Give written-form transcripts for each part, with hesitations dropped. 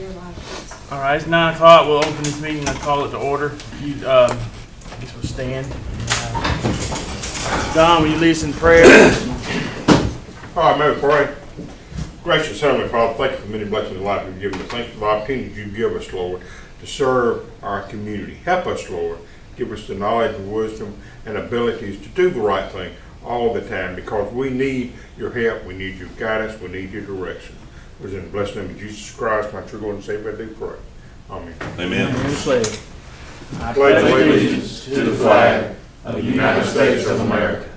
your life, please. All right, it's 9 o'clock. We'll open this meeting and call it to order. You, I guess we'll stand. Don, will you lead us in prayer? All right, may we pray. Gracious Heavenly Father, thank you for many blessings in life you've given us. Thank you for the opportunities you give us, Lord, to serve our community. Help us, Lord. Give us the knowledge and wisdom and abilities to do the right thing all the time, because we need your help, we need your guidance, we need your direction. It was in the blessed name of Jesus Christ, my true Lord and Savior, I do pray. Amen. Amen. I pledge allegiance to the flag of the United States of America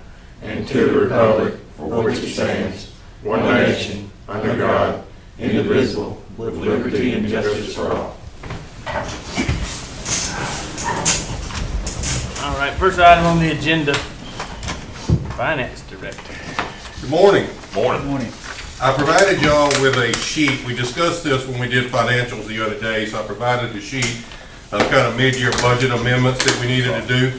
and to the republic for which it stands, one nation, under God, indivisible, with liberty and justice for all. All right, first item on the agenda, Finance Director. Good morning. Morning. I provided y'all with a sheet. We discussed this when we did financials the other day, so I provided a sheet of kind of mid-year budget amendments that we needed to do.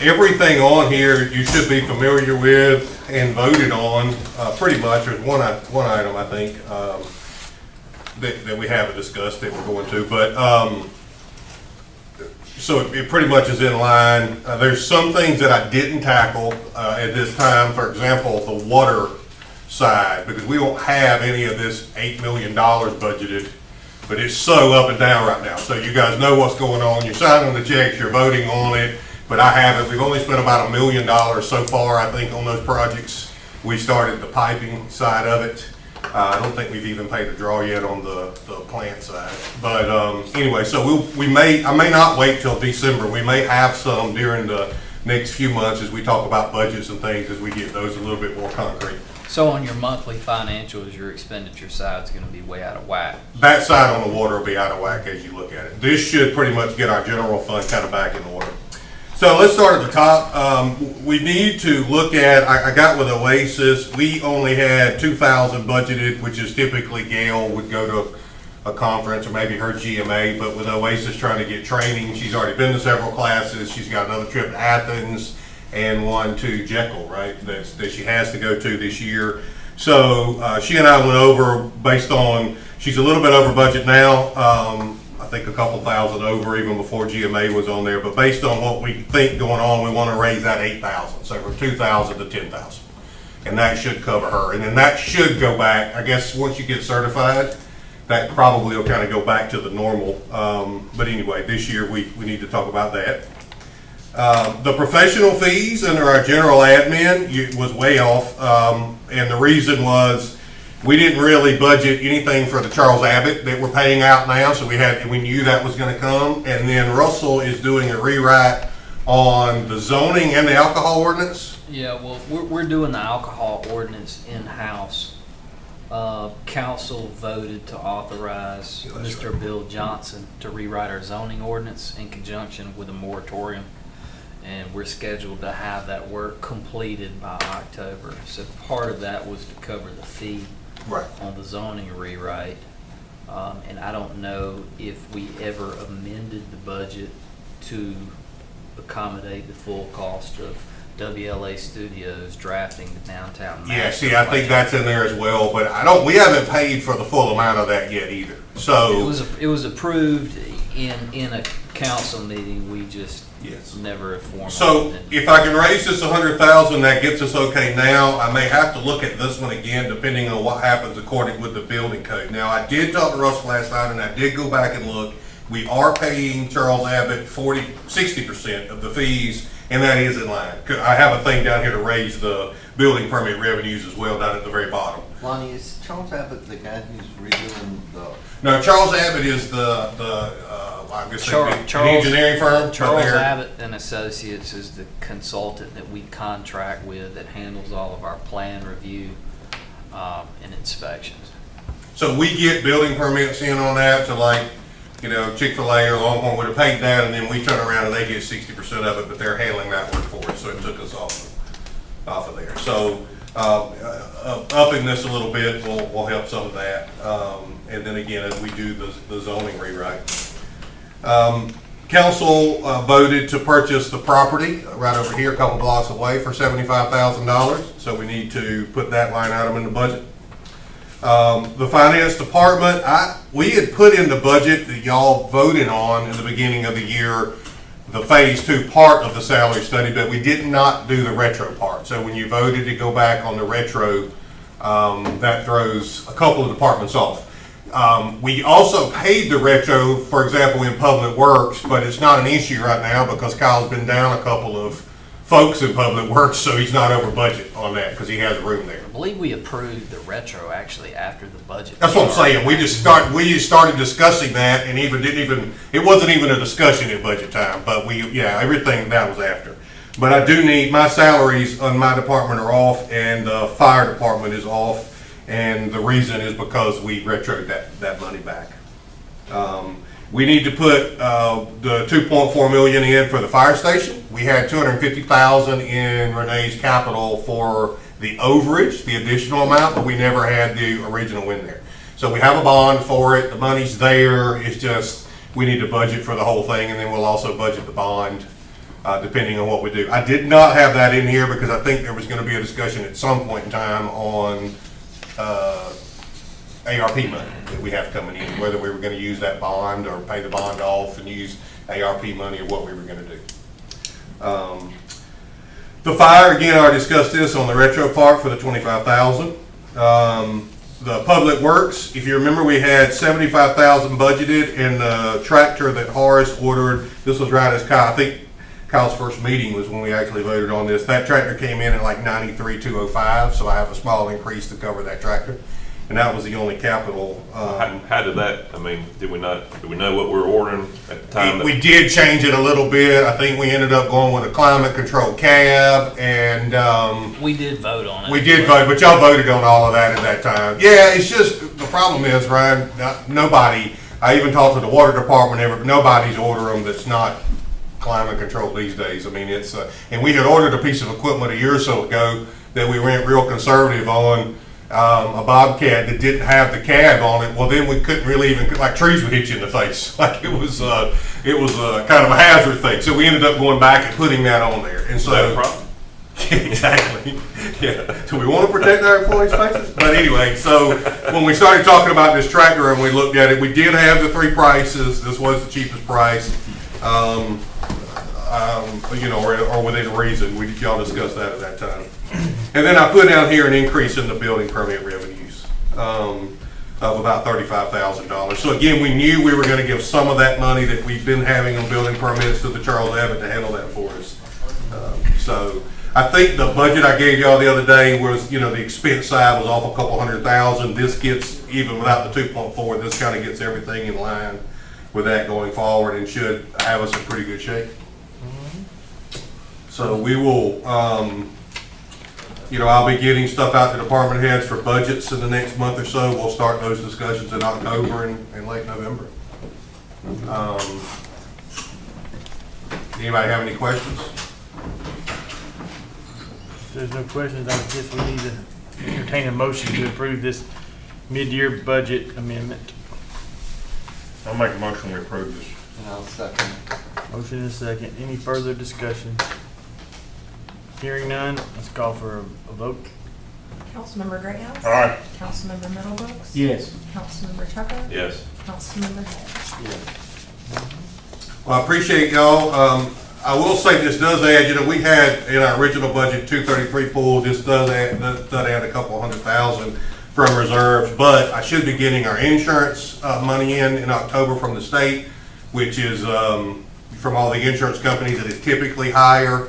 Everything on here you should be familiar with and voted on pretty much. There's one item, I think, that we haven't discussed that we're going to, but so it pretty much is in line. There's some things that I didn't tackle at this time. For example, the water side, because we don't have any of this $8 million budgeted, but it's so up and down right now. So you guys know what's going on. You're signing the checks, you're voting on it, but I haven't. We've only spent about $1 million so far, I think, on those projects. We started the piping side of it. I don't think we've even paid a draw yet on the plant side. But anyway, so I may not wait till December. We may have some during the next few months as we talk about budgets and things, as we get those a little bit more concrete. So on your monthly financials, your expenditure side is going to be way out of whack. That side on the water will be out of whack as you look at it. This should pretty much get our general fund kind of back in order. So let's start at the top. We need to look at, I got with Oasis, we only had 2,000 budgeted, which is typically Gail would go to a conference or maybe her GMA, but with Oasis trying to get training, she's already been to several classes. She's got another trip to Athens and one to Jekyll, right, that she has to go to this year. So she and I went over based on, she's a little bit over budget now. I think a couple thousand over even before GMA was on there, but based on what we think going on, we want to raise that 8,000, so from 2,000 to 10,000, and that should cover her. And then that should go back, I guess, once you get certified, that probably will kind of go back to the normal. But anyway, this year we need to talk about that. The professional fees under our general admin was way off, and the reason was we didn't really budget anything for the Charles Abbott that we're paying out now, so we knew that was going to come. And then Russell is doing a rewrite on the zoning and the alcohol ordinance. Yeah, well, we're doing the alcohol ordinance in-house. Council voted to authorize Mr. Bill Johnson to rewrite our zoning ordinance in conjunction with a moratorium. And we're scheduled to have that work completed by October. So part of that was to cover the fee on the zoning rewrite. And I don't know if we ever amended the budget to accommodate the full cost of WLA Studios drafting the downtown. Yeah, see, I think that's in there as well, but we haven't paid for the full amount of that yet either. So it was approved in a council meeting. We just never informed. So if I can raise this 100,000, that gets us okay now. I may have to look at this one again depending on what happens according with the building code. Now, I did talk to Russell last night and I did go back and look. We are paying Charles Abbott 60% of the fees, and that is in line. I have a thing down here to raise the building permit revenues as well down at the very bottom. Lonnie, is Charles Abbott the guy who's redoing the... No, Charles Abbott is the engineering firm. Charles Abbott and Associates is the consultant that we contract with that handles all of our plan review and inspections. So we get building permits in on that, so like, Chick-fil-A or Longhorn would have paid that, and then we turn around and they get 60% of it, but they're handling that work for us, so it took us off of there. So upping this a little bit will help some of that. And then again, as we do the zoning rewrite. Council voted to purchase the property right over here, a couple blocks away, for $75,000. So we need to put that line item in the budget. The finance department, we had put in the budget that y'all voted on in the beginning of the year, the phase 2 part of the salary study, but we did not do the retro part. So when you voted to go back on the retro, that throws a couple of departments off. We also paid the retro, for example, in Public Works, but it's not an issue right now because Kyle's been down a couple of folks in Public Works, so he's not over budget on that because he has room there. I believe we approved the retro actually after the budget. That's what I'm saying. We just started discussing that, and it wasn't even a discussion at budget time. But everything that was after. But I do need, my salaries on my department are off, and the fire department is off, and the reason is because we retroed that money back. We need to put the 2.4 million in for the fire station. We had 250,000 in Renee's capital for the overage, the additional amount, but we never had the original in there. So we have a bond for it. The money's there. It's just we need to budget for the whole thing, and then we'll also budget the bond depending on what we do. I did not have that in here because I think there was going to be a discussion at some point in time on ARP money that we have coming in, whether we were going to use that bond or pay the bond off and use ARP money or what we were going to do. The fire, again, I already discussed this on the retro part for the 25,000. The Public Works, if you remember, we had 75,000 budgeted in the tractor that Horace ordered. This was right as Kyle, I think Kyle's first meeting was when we actually voted on this. That tractor came in at like 93,205, so I have a small increase to cover that tractor. And that was the only capital. How did that, I mean, did we know what we were ordering at the time? We did change it a little bit. I think we ended up going with a climate control cab, and We did vote on it. we did vote, but y'all voted on all of that at that time. Yeah, it's just, the problem is, Ryan, nobody, I even talked to the water department, nobody's ordering them that's not climate control these days. I mean, it's, and we had ordered a piece of equipment a year or so ago that we went real conservative on, a Bobcat that didn't have the cab on it. Well, then we couldn't really even, like trees would hit you in the face. Like it was kind of a hazard thing. So we ended up going back and putting that on there. And so, No problem. exactly. Yeah. So we want to protect our employees' faces. But anyway, so when we started talking about this tractor and we looked at it, we did have the 3 prices. This was the cheapest price. Or within reason. Y'all discussed that at that time. And then I put down here an increase in the building permit revenues of about $35,000. So again, we knew we were going to give some of that money that we've been having on building permits to the Charles Abbott to handle that for us. So I think the budget I gave y'all the other day was, the expense side was off a couple $100,000. This gets, even without the 2.4, this kind of gets everything in line with that going forward and should have us in pretty good shape. So we will, I'll be getting stuff out to department heads for budgets in the next month or so. We'll start those discussions in October and late November. Anybody have any questions? If there's no questions, I guess we need to entertain a motion to approve this mid-year budget amendment. I'll make a motion we approve this. And I'll second. Motion and a second. Any further discussion? Hearing none, let's call for a vote. Councilmember Grayhouse? Aye. Councilmember Middlebrooks? Yes. Councilmember Tucker? Yes. Councilmember Hay? Well, I appreciate y'all. I will say this does add, we had in our original budget 233 pool. This does add a couple $100,000 from reserves, but I should be getting our insurance money in October from the state, which is from all the insurance companies that is typically higher.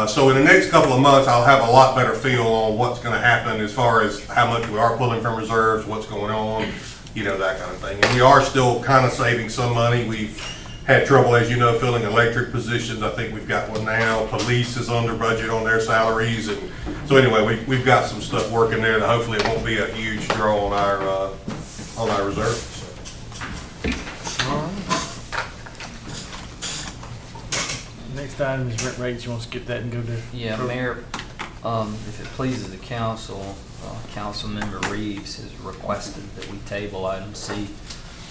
So in the next couple of months, I'll have a lot better feel on what's going to happen as far as how much we are pulling from reserves, what's going on, that kind of thing. And we are still kind of saving some money. We've had trouble, as you know, filling electric positions. I think we've got one now. Police is under budget on their salaries. And so anyway, we've got some stuff working there that hopefully it won't be a huge draw on our reserves. Next item is rent rates. You want to skip that and go to? Yeah, Mayor, if it pleases the council, Councilmember Reeves has requested that we table item C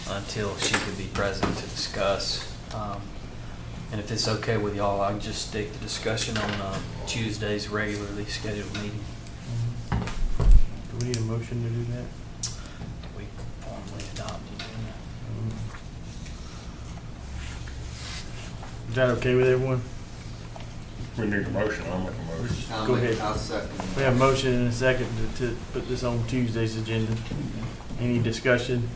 until she could be present to discuss. And if it's okay with y'all, I can just stick the discussion on Tuesday's regularly scheduled meeting. Do we need a motion to do that? we formally adopted. Is that okay with everyone? We need a motion, I'll make a motion. Go ahead. I'll second. We have a motion and a second to put this on Tuesday's agenda. Any discussion?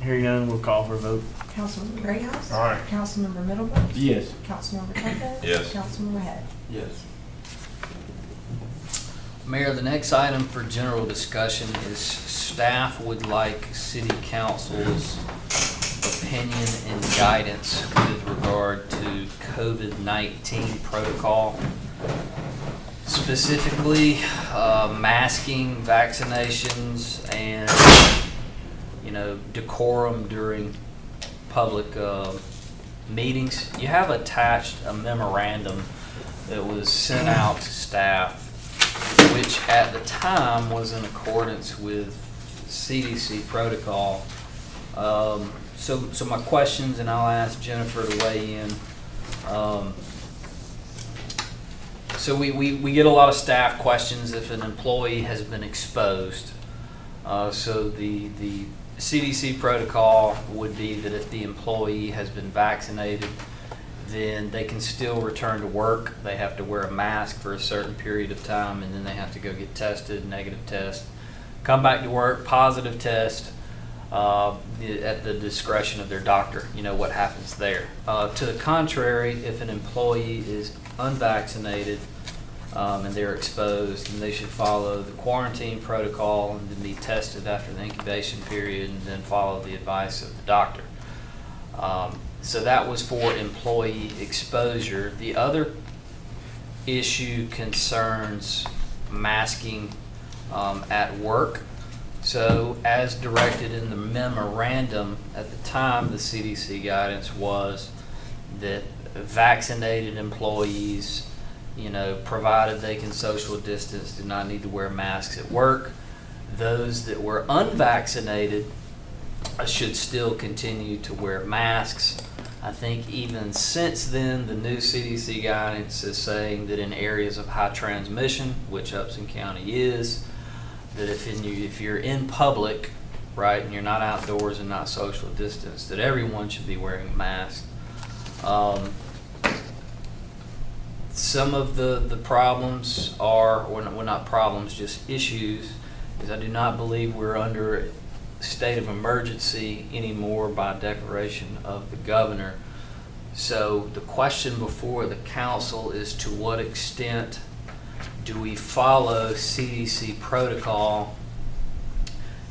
Hearing none, we'll call for a vote. Councilmember Greathouse. Aye. Councilmember Middlebrooks. Yes. Councilmember Tucker. Yes. Councilmember Head. Yes. Mayor, the next item for general discussion is staff would like city council's opinion and guidance with regard to COVID-19 protocol. Specifically, masking, vaccinations, and, decorum during public meetings. You have attached a memorandum that was sent out to staff, which at the time was in accordance with CDC protocol. So my questions, and I'll ask Jennifer to weigh in. So we get a lot of staff questions if an employee has been exposed. So the CDC protocol would be that if the employee has been vaccinated, then they can still return to work. They have to wear a mask for a certain period of time, and then they have to go get tested, negative test, come back to work, positive test, at the discretion of their doctor. You know what happens there. To the contrary, if an employee is unvaccinated and they're exposed, then they should follow the quarantine protocol and then be tested after the incubation period, and then follow the advice of the doctor. So that was for employee exposure. The other issue concerns masking at work. So as directed in the memorandum, at the time the CDC guidance was that vaccinated employees, provided they can social distance, do not need to wear masks at work. Those that were unvaccinated should still continue to wear masks. I think even since then, the new CDC guidance is saying that in areas of high transmission, which Upson County is, that if you're in public, right, and you're not outdoors and not social distance, that everyone should be wearing a mask. Some of the problems are, well, not problems, just issues, is I do not believe we're under state of emergency anymore by declaration of the governor. So the question before the council is, to what extent do we follow CDC protocol,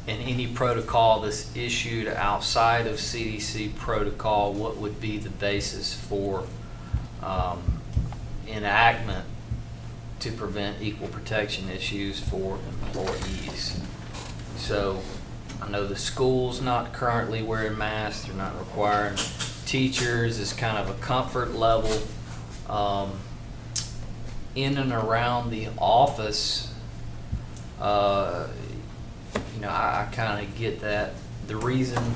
and any protocol that's issued outside of CDC protocol, what would be the basis for enactment to prevent equal protection issues for employees? So I know the school's not currently wearing masks, they're not requiring teachers, is kind of a comfort level. In and around the office, I kind of get that. The reason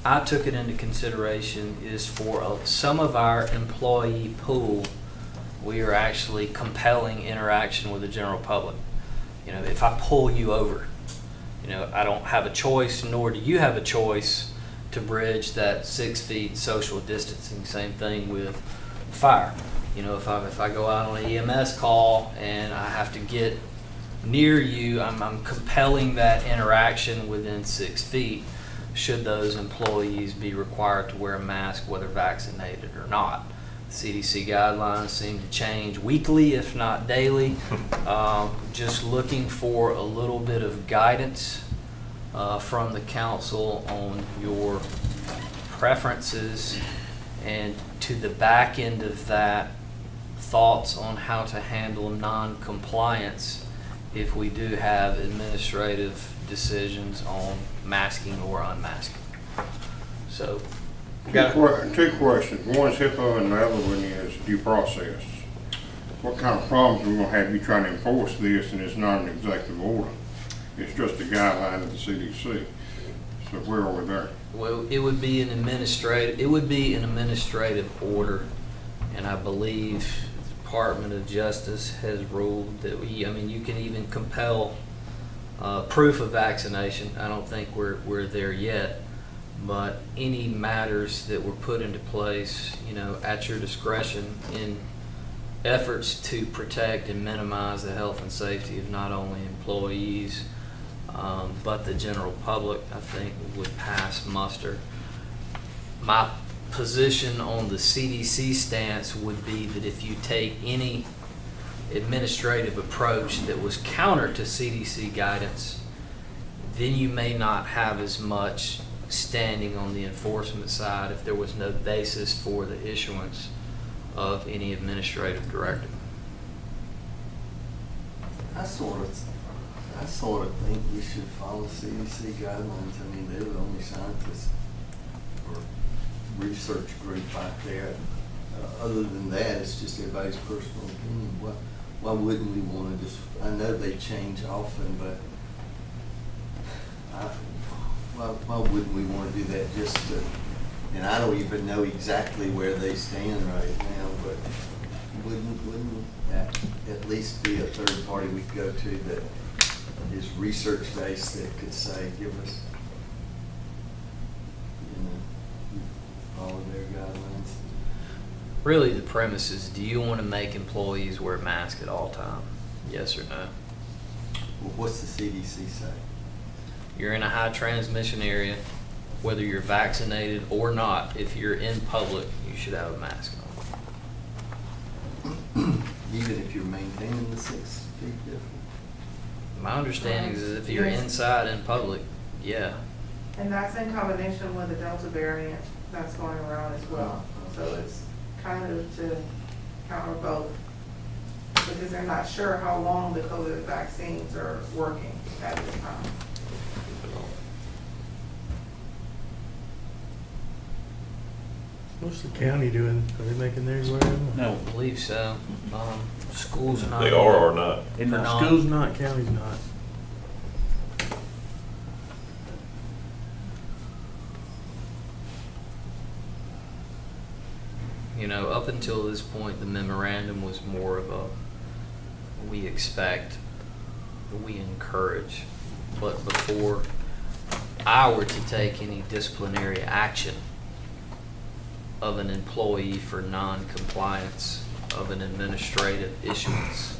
I took it into consideration is for some of our employee pool, we are actually compelling interaction with the general public. If I pull you over, I don't have a choice, nor do you have a choice to bridge that 6 feet social distancing. Same thing with fire. If I go out on an EMS call and I have to get near you, I'm compelling that interaction within 6 feet, should those employees be required to wear a mask, whether vaccinated or not. CDC guidelines seem to change weekly, if not daily. Just looking for a little bit of guidance from the council on your preferences, and to the back end of that, thoughts on how to handle non-compliance if we do have administrative decisions on masking or unmasking. So, Two questions. One is HIPAA and the other one is due process. What kind of problems are we gonna have you trying to enforce this, and it's not an executive order? It's just a guideline of the CDC. So where are we there? well, it would be an administrative order, and I believe the Department of Justice has ruled that you can even compel Proof of vaccination, I don't think we're there yet, but any matters that were put into place, at your discretion in efforts to protect and minimize the health and safety of not only employees, but the general public, I think would pass muster. My position on the CDC stance would be that if you take any administrative approach that was counter to CDC guidance, then you may not have as much standing on the enforcement side if there was no basis for the issuance of any administrative directive. I sort of think we should follow CDC guidelines. I mean, they're the only scientists or research group out there. Other than that, it's just everybody's personal opinion. Why wouldn't we want to just, I know they change often, but why wouldn't we want to do that just to, and I don't even know exactly where they stand right now, but wouldn't that at least be a third party we could go to that is research based that could say, give us, follow their guidelines? Really, the premise is, do you want to make employees wear masks at all time? Yes or no? Well, what's the CDC say? You're in a high transmission area, whether you're vaccinated or not, if you're in public, you should have a mask on. Even if you're maintaining the 6 feet difference? My understanding is if you're inside in public, yeah. And that's in combination with the Delta variant that's going around as well. So it's kind of to counter both, because they're not sure how long the COVID vaccines are working at this time. What's the county doing? Are they making theirs wear them? I don't believe so. Schools are not. They are or not? They're not. Schools not, county's not. Up until this point, the memorandum was more of a, we expect, we encourage. But before I were to take any disciplinary action of an employee for non-compliance of an administrative issuance,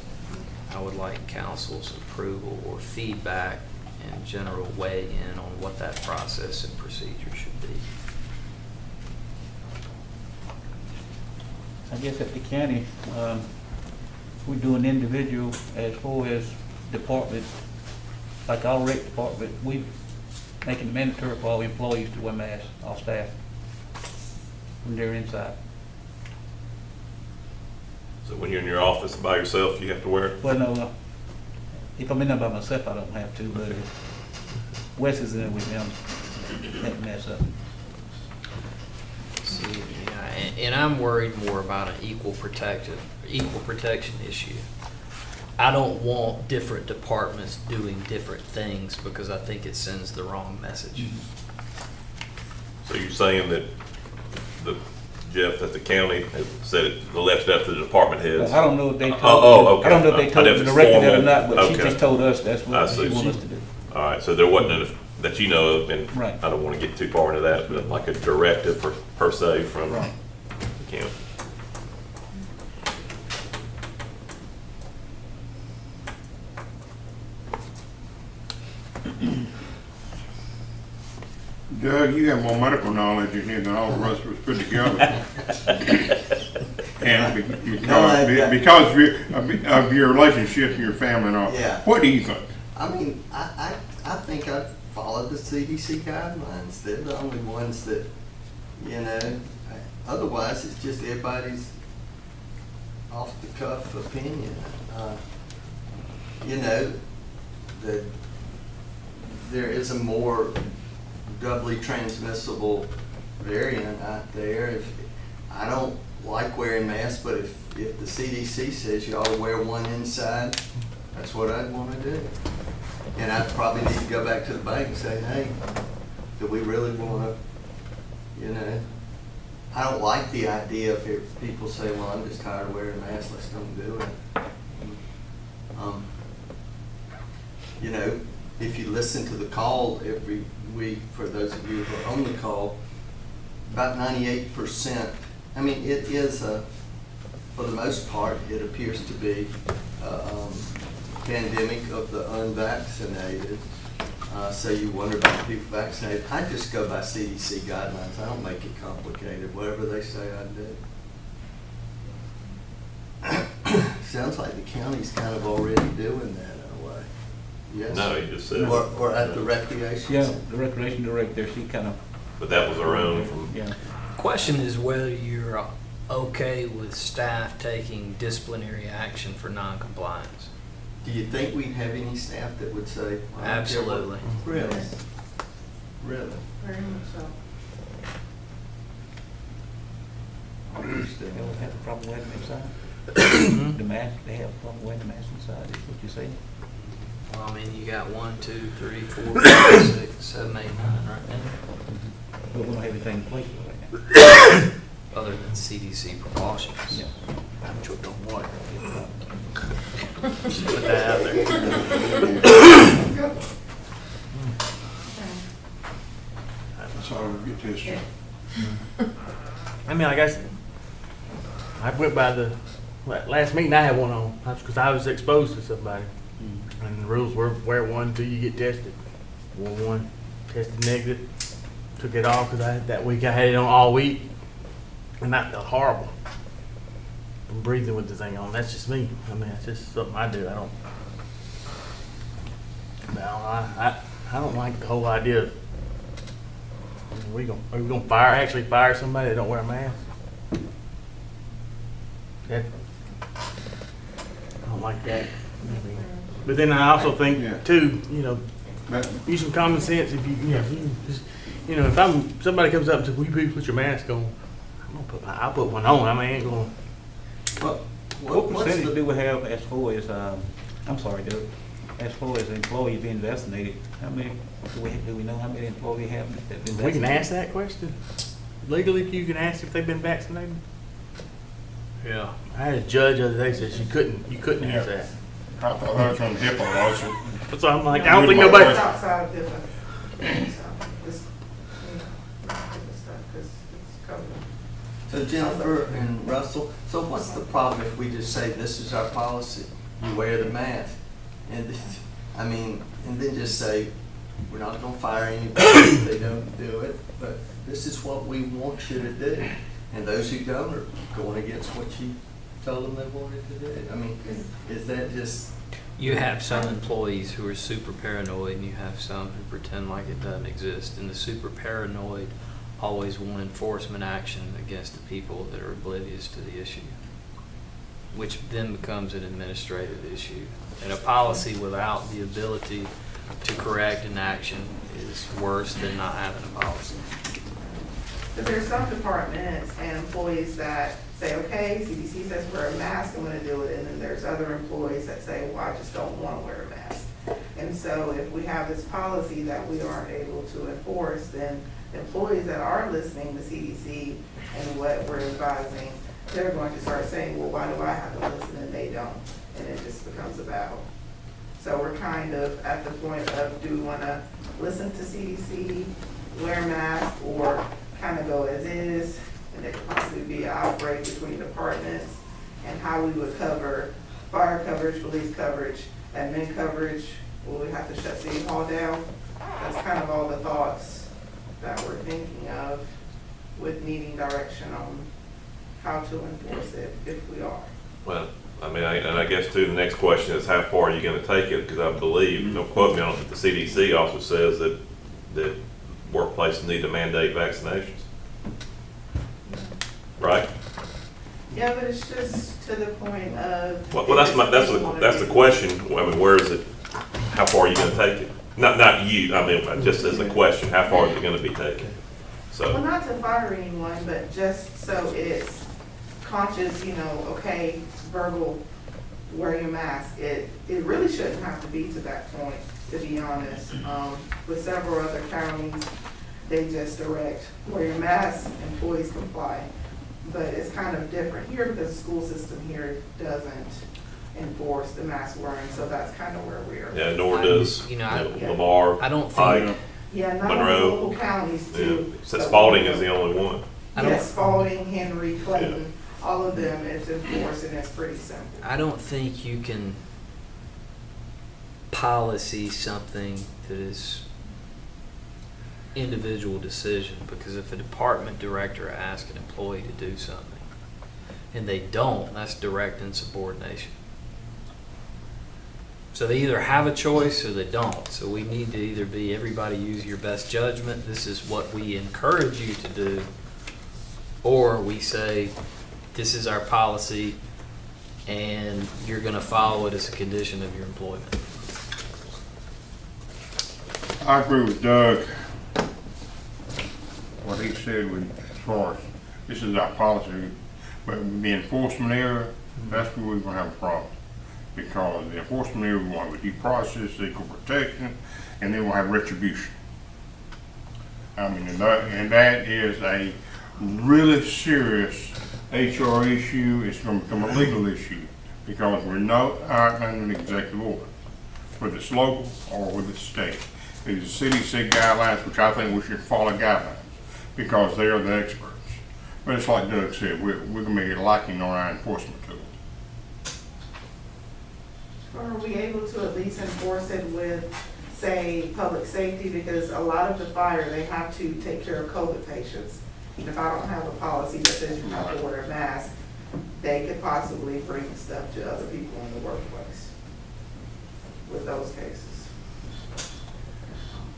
I would like council's approval or feedback and general weigh in on what that process and procedure should be. I guess at the county, we do an individual as far as departments, like our rec department, we making it mandatory for all employees to wear masks, all staff, when they're inside. So when you're in your office by yourself, you have to wear it? Well, no, if I'm in there by myself, I don't have to, but if Wes is in there with me, that mess up. See, and I'm worried more about an equal protection issue. I don't want different departments doing different things because I think it sends the wrong message. So you're saying that Jeff, that the county has said it, left it up to the department heads? I don't know if they told, okay. I don't know if they told I know the if it's director that or formal. not, but she Okay. just told us that's I what she see. wants us to do. All right, so there wasn't, that you know of, and Right. I don't want to get too far into that, but like a directive per se from Right. the county. Doug, you have more medical knowledge in here than all the rest of us put together. And because of your relationship and your family and all, Yeah. what do you think? I mean, I think I followed the CDC guidelines. They're the only ones that, otherwise it's just everybody's off the cuff opinion. That there is a more doubly transmissible variant out there. I don't like wearing masks, but if the CDC says you ought to wear one inside, that's what I'd want to do. And I'd probably need to go back to the bank and say, hey, do we really want to, I don't like the idea if people say, well, I'm just tired of wearing masks, let's don't do it. if you listen to the call every week, for those of you who are on the call, about 98%, I mean, it is for the most part, it appears to be a pandemic of the unvaccinated. So you wonder about the people vaccinated. I just go by CDC guidelines. I don't make it complicated. Whatever they say, I do. Sounds like the county's kind of already doing that in a way. Yes? No, he just said. Or at the recreation Yeah, center. the recreation director, she kind of, But that was our own from. yeah. Question is whether you're okay with staff taking disciplinary action for non-compliance. Do you think we'd have any staff that would say? "Well, I don't care what-" Absolutely. Really? Yes. Really? Very much so. I understand. They would have a problem wearing them inside. The mask, they have a problem wearing the mask inside, is what you're saying? Well, I mean, you got 1, 2, 3, 4, 5, 6, 7, 8, 9 right now, But we don't have anything in place right now. other than CDC precautions. Yeah. I'm choking on water. Put that out there. That's how we get this. Yeah. I mean, like I went by the last meeting I had one on, that's because I was exposed to somebody. And the rules were wear one till you get tested. Wore one, tested negative, took it off because that week I had it on all week. And that felt horrible. I'm breathing with the thing on. That's just me. I mean, it's just something I do. I don't like the whole idea of, are we gonna actually fire somebody that don't wear a mask? That, I don't like that. But then I also think Yeah. too, use some common sense. If if somebody comes up and says, "Will you please put your mask on?" I'll put one on. I mean, I ain't going. What What's percentage the, do we have as far as, I'm sorry, Doug, as far as employees being vaccinated? How many, do we know how many employees we have that been vaccinated? We can ask that question. Legally, you can ask if they've been vaccinated. Yeah. I had a judge the other day says you couldn't ask that. I thought that was from HIPAA lawsuit. So I'm like, I don't think nobody. It's outside of different, so, this, different stuff, 'cause it's covered. so Jennifer and Russell, so what's the problem if we just say, this is our policy, you wear the mask? And, I mean, and then just say, we're not gonna fire anybody if they don't do it, but this is what we want you to do. And those who don't are going against what you told them they wanted to do. I mean, is that just, You have some employees who are super paranoid, and you have some who pretend like it doesn't exist. And the super paranoid always want enforcement action against the people that are oblivious to the issue, which then becomes an administrative issue. And a policy without the ability to correct an action is worse than not having a policy. But there's some departments and employees that say, okay, CDC says wear a mask, I'm gonna do it, and then there's other employees that say, well, I just don't wanna wear a mask. And so if we have this policy that we aren't able to enforce, then employees that are listening to CDC and what we're advising, they're going to start saying, well, why do I have to listen and they don't? And it just becomes a battle. So we're kind of at the point of, do we wanna listen to CDC, wear a mask, or kind of go as is? And there could possibly be an outbreak between departments, and how we would cover fire coverage, police coverage, admin coverage. Will we have to shut City Hall down? That's kind of all the thoughts that we're thinking of, with needing direction on how to enforce it if we are. Well, I mean, and I guess too, the next question is how far are you gonna take it? Because I believe, don't quote me on it, but the CDC also says that workplaces need to mandate vaccinations. Right? Yeah, but it's just to the point of. Well, that's the question. I mean, where is it? How far are you gonna take it? Not you, I mean, just as a question, how far is it gonna be taken? Well, So, not to fire anyone, but just so it's conscious, okay, verbal, wear your mask. It really shouldn't have to be to that point, to be honest. With several other counties, they just direct, wear your mask, employees comply. But it's kind of different here because the school system here doesn't. enforce the mask wearing, so that's kind of where we're. Yeah, nor does, You know, I- Lamar, I don't Pike. think, Yeah, not all the Monroe. local counties Yeah, too. so Spalding is the only one. I don't- Yes, Spalding, Henry, Clayton, all of them is enforced and it's pretty simple. I don't think you can policy something that is individual decision, because if a department director asks an employee to do something and they don't, that's direct insubordination. So they either have a choice or they don't. So we need to either be, everybody use your best judgment, this is what we encourage you to do, or we say, this is our policy and you're gonna follow it as a condition of your employment. I agree with Doug. What he said with, as far as, this is our policy, but with the enforcement area, that's where we're gonna have a problem. Because the enforcement area, we want due process, equal protection, and then we'll have retribution. I mean, and that is a really serious HR issue. It's gonna become a legal issue, because we're not acting an executive order, whether it's local or whether it's state. If the city set guidelines, which I think we should follow guidelines, because they are the experts. But it's like Doug said, we're gonna make it lacking on our enforcement tool. Are we able to at least enforce it with, say, public safety? Because a lot of the fire, they have to take care of COVID patients. And if I don't have a policy that says you have to wear a mask, they could possibly bring stuff to other people in the workplace with those cases.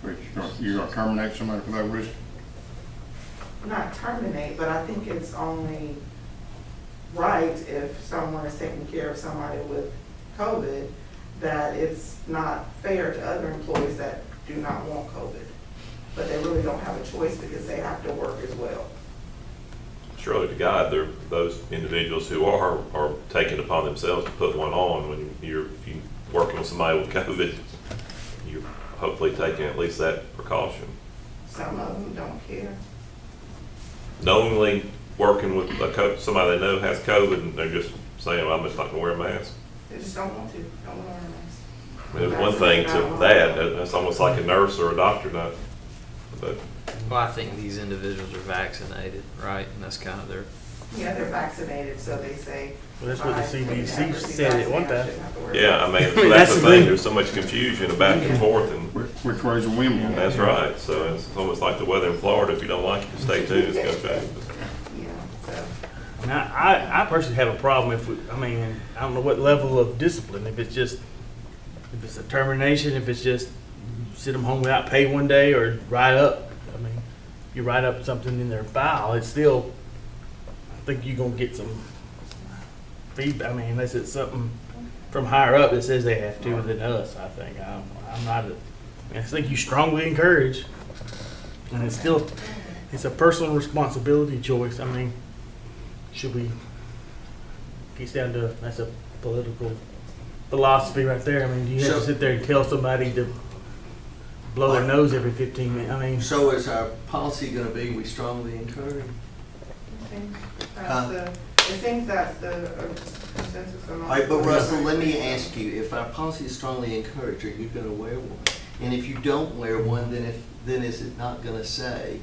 But you're gonna terminate somebody for that reason? Not terminate, but I think it's only right if someone is taking care of somebody with COVID, that it's not fair to other employees that do not want COVID. But they really don't have a choice because they have to work as well. Surely to God, there are those individuals who are taking it upon themselves to put one on. When if you're working with somebody with COVID, you're hopefully taking at least that precaution. Some of them don't care. Knowingly working with somebody they know has COVID, and they're just saying, well, I'm just not gonna wear a mask. They just don't want to wear a mask. I mean, there's one thing to that, that's almost like a nurse or a doctor not, but Well, I think these individuals are vaccinated, right? And that's kind of their, Yeah, they're vaccinated, so they say. Well, that's what the "Fine, CDC when I receive said at one vaccine, I time. shouldn't have to wear a yeah, I mask." mean, so that's That's the the thing, thing. there's so much confusion back and forth, and Which way's the wind blowing? that's right, so it's almost like the weather in Florida, if you don't like it, stay tuned, it's gonna change. Yeah, so. Now, I personally have a problem if we, I don't know what level of discipline, if it's a termination, if it's just sit them home without pay one day or write up. I mean, you write up something in their file, it's still, I think you're gonna get some feedback. I mean, unless it's something from higher up that says they have to than us, I think. I'm not, I think you strongly encourage. And it's a personal responsibility choice. I mean, should we, gets down to, that's a political philosophy right there. I mean, do you have to sit there and tell somebody to blow their nose every 15 minutes? I mean, So is our policy gonna be, we strongly encourage? I think that's the consensus among. All right, but Russell, let me ask you, if our policy is strongly encouraged, are you gonna wear one? And if you don't wear one, then is it not gonna say,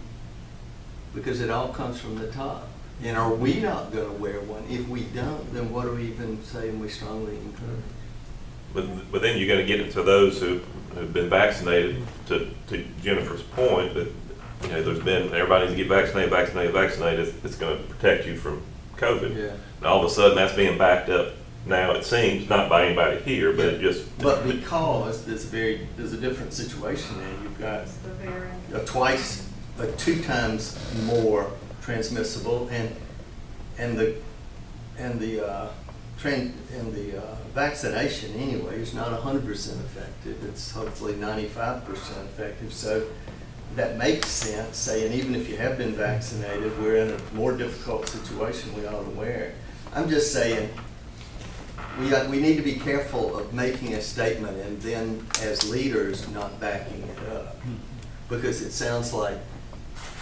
because it all comes from the top? And are we not gonna wear one? If we don't, then what are we even saying we strongly encourage? But then you're gonna get into those who've been vaccinated, to Jennifer's point, that, you know, there's been, everybody needs to get vaccinated, it's gonna protect you from COVID. Yeah. And all of a sudden, that's being backed up now, it seems, not by anybody here, but it just. But because there's a different situation there, you've got That's the variant. a 2 times more transmissible, and the vaccination anyway is not 100% effective. It's hopefully 95% effective. So that makes sense, saying even if you have been vaccinated, we're in a more difficult situation, we ought to wear it. I'm just saying, we need to be careful of making a statement and then as leaders not backing it up. Because it sounds like,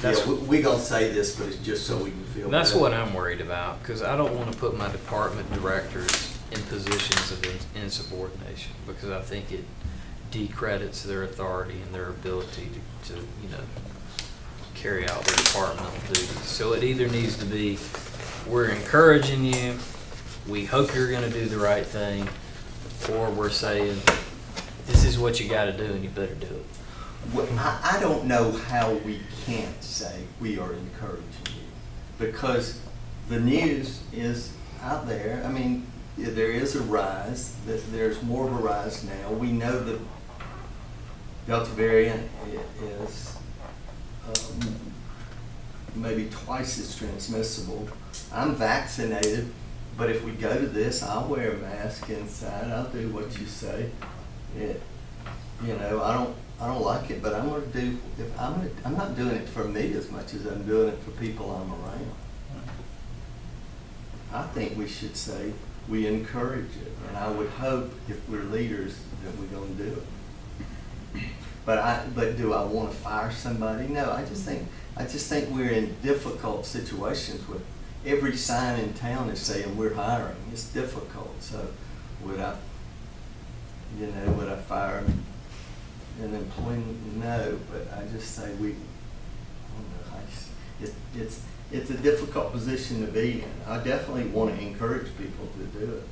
That's- we're gonna say this, but it's just so we can feel that's better. what I'm worried about, because I don't want to put my department directors in positions of insubordination, because I think it decredits their authority and their ability to carry out their departmental duties. So it either needs to be, we're encouraging you, we hope you're gonna do the right thing, or we're saying, this is what you gotta do and you better do it. Well, I don't know how we can't say we are encouraging you, because the news is out there. I mean, there is a rise, there's more of a rise now. We know the Delta variant is maybe twice as transmissible. I'm vaccinated, but if we go to this, I'll wear a mask inside. I'll do what you say. I don't like it, but I'm gonna do. I'm not doing it for me as much as I'm doing it for people I'm around. I think we should say we encourage it, and I would hope if we're leaders that we're gonna do it. But do I want to fire somebody? No, I just think we're in difficult situations with every sign in town is saying we're hiring. It's difficult. So would I fire an employee? No, but I just say I don't know. It's a difficult position to be in. I definitely want to encourage people to do it.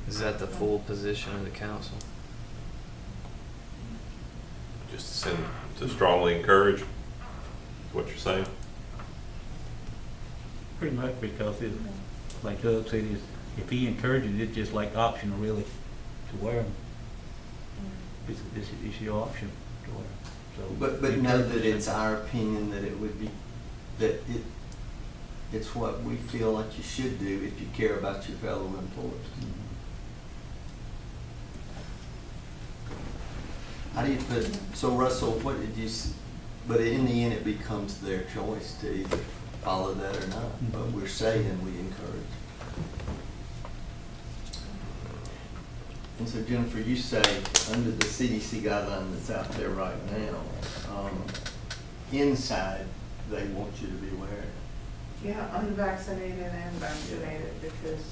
Is that the full position of the council? Just to strongly encourage what you're saying? Pretty much, because it, like Doug said, if he encourages it, it's just like optional really to wear them. It's your option to wear them. So, But know that it's our opinion that it would be, that it's what we feel like you should do if you care about your fellow employees. How do you put, so Russell, what did you, but in the end it becomes their choice to either follow that or not, but we're saying we encourage. And so Jennifer, you say under the CDC guideline that's out there right now, inside they want you to be wearing. Yeah, unvaccinated and vaccinated because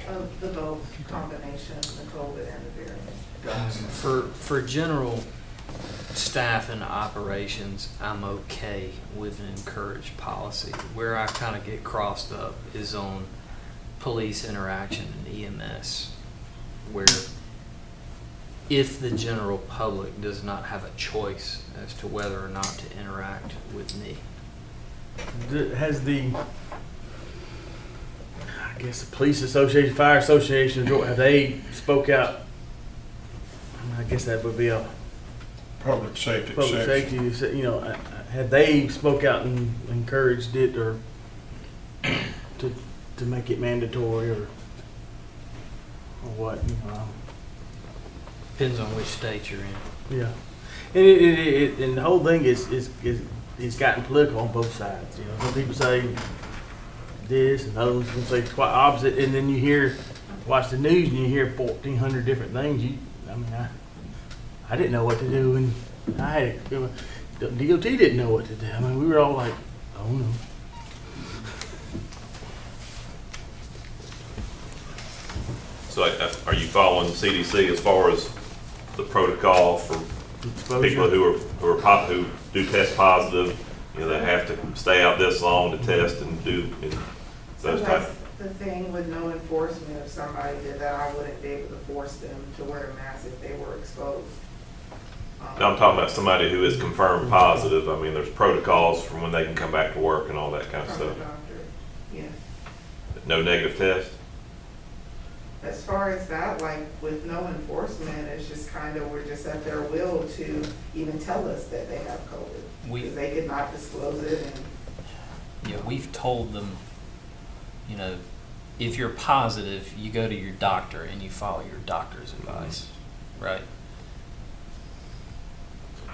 of the both combination, the COVID and the variant. For general staff and operations, I'm okay with an encouraged policy. Where I kind of get crossed up is on police interaction and EMS, where if the general public does not have a choice as to whether or not to interact with me. Has the police association, fire association, have they spoke out? I guess that would be a Public safety public exception. safety, have they spoke out and encouraged it or to make it mandatory or what? Depends on which state you're in. Yeah, and and the whole thing is gotten political on both sides. Some people say this, and others can say quite opposite. And then you watch the news, and you hear 1,400 different things. I didn't know what to do, and the DOT didn't know what to do. I mean, we were all like, oh no. So are you following CDC as far as the protocol for people who do test positive? They have to stay out this long to test and do those types. The thing with no enforcement, if somebody did that, I wouldn't be able to force them to wear a mask if they were exposed. Now I'm talking about somebody who is confirmed positive. I mean, there's protocols from when they can come back to work and all that kind of From the stuff. doctor, yes. No negative test? As far as that, like with no enforcement, it's just kind of, we're just at their will to even tell us that they have COVID. Because they could not disclose it and. Yeah, we've told them, if you're positive, you go to your doctor and you follow your doctor's advice, right?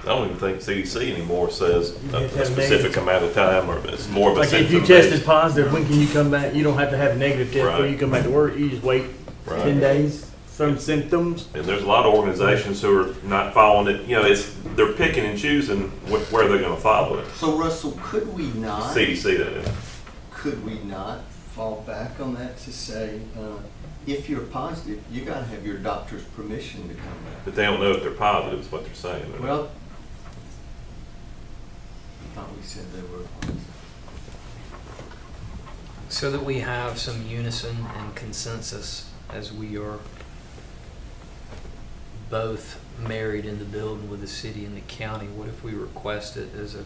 I don't even think CDC anymore says You have to a have specific negative. amount of time, or it's more of a Like if you symptom tested based. positive, when can you come back? You don't have to have a negative test before Right. you come back to work. You just wait Right. 10 days. some symptoms. And there's a lot of organizations who are not following it, you know, they're picking and choosing where they're gonna follow it. So Russell, could we not? CDC, that is. Could we not fall back on that to say, if you're positive, you gotta have your doctor's permission to come back? But they don't know if they're positive, is what they're saying. Well, I thought we said they were positive. So that we have some unison and consensus as we are both married in the building with the city and the county, what if we request it as a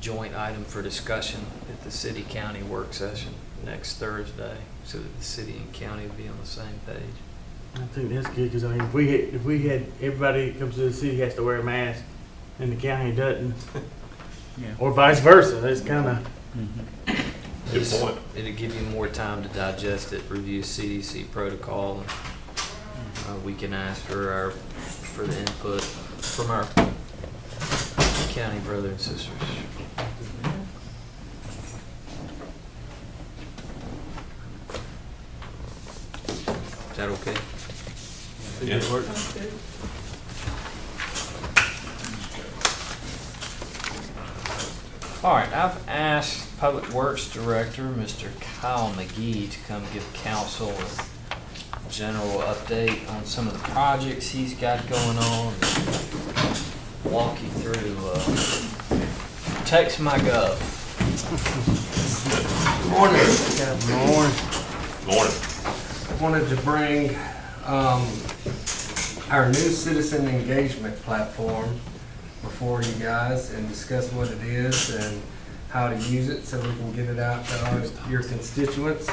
joint item for discussion at the city-county work session next Thursday, so that the city and county will be on the same page? I think that's good, because I mean, if we had everybody that comes to the city has to wear a mask and the county doesn't, Yeah. or vice versa, that's kind of, Good point. It'll give you more time to digest it, review CDC protocol, and we can ask for the input from our county brothers and sisters. Is that okay? Yeah. Sounds good. All right, I've asked Public Works Director, Mr. Kyle McGee, to come give council a general update on some of the projects he's got going on. Walk you through Text My Gov. Morning. I wanted to bring our new citizen engagement platform before you guys and discuss what it is and how to use it so we can get it out to your constituents.